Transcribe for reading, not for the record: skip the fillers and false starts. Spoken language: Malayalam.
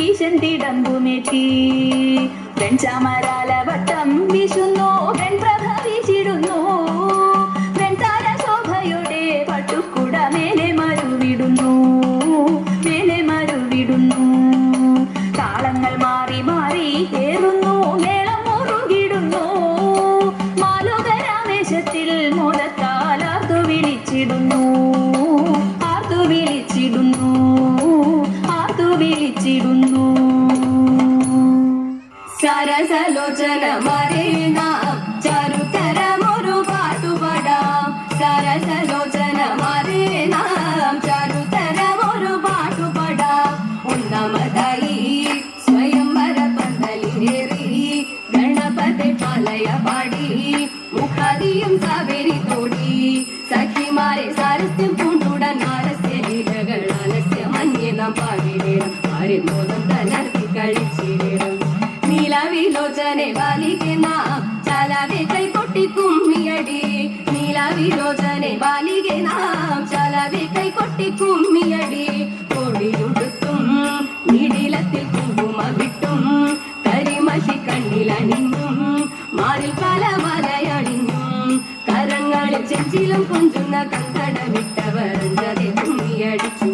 ഈശന്തിടമ്പുമെത്തി വെൺചാമരാലവട്ടം വീശുന്നു വെൺപ്രഭ വീശിടുന്നു വെൺതാര ശോഭയുടെ പട്ടുക്കുട മേലെ മരുവിടുന്നു താളങ്ങൾ മാറി മാറി ഏറുന്നു മേളം മുറുകിടുന്നു മാലോകരാവേശത്തിൽ മോദത്താൽ ആർത്തു വിളിച്ചിടുന്നു സരസലോചന മരേനാം ചരുതരമൊരു പാട്ടുപാടാം സരസലോചന മരേനാം ചരുതരമൊരു പാട്ടുപാടാം ഒന്നാമതായി സ്വയംവര പന്തലിലേറി ഗണപതി പാലയ പാടി മുഖാദിയും സാവേരി തോടി സഖിമാരെ സാരസ്യം പൂണ്ടുടൻ ആലസ്യ ലീലകൾ ആലസ്യ മഞ്ഞെ നാം പാടിടേണം ആരെന്നോദം തലർത്തി കഴിച്ചിടേണം നീലവിലോചനെ ബാലികെ നാം ചാലാതെ കൈകൊട്ടി കുമ്മിയടി നീലവിലോചനെ ബാലികെ നാം ചാലാതെ കൈകൊട്ടി കുമ്മിയടി കൊടിയുടുത്തും നീടിലത്തിൽ കുങ്കുമ വിട്ടും കരിമഷി കണ്ണിലണിഞ്ഞും മാറിൽ പല മലയണിഞ്ഞും കരങ്ങളിൽ ചെഞ്ചിലും കൊഞ്ചുന്ന കങ്കടമിട്ടവർ കുമ്മിയടിച്ചു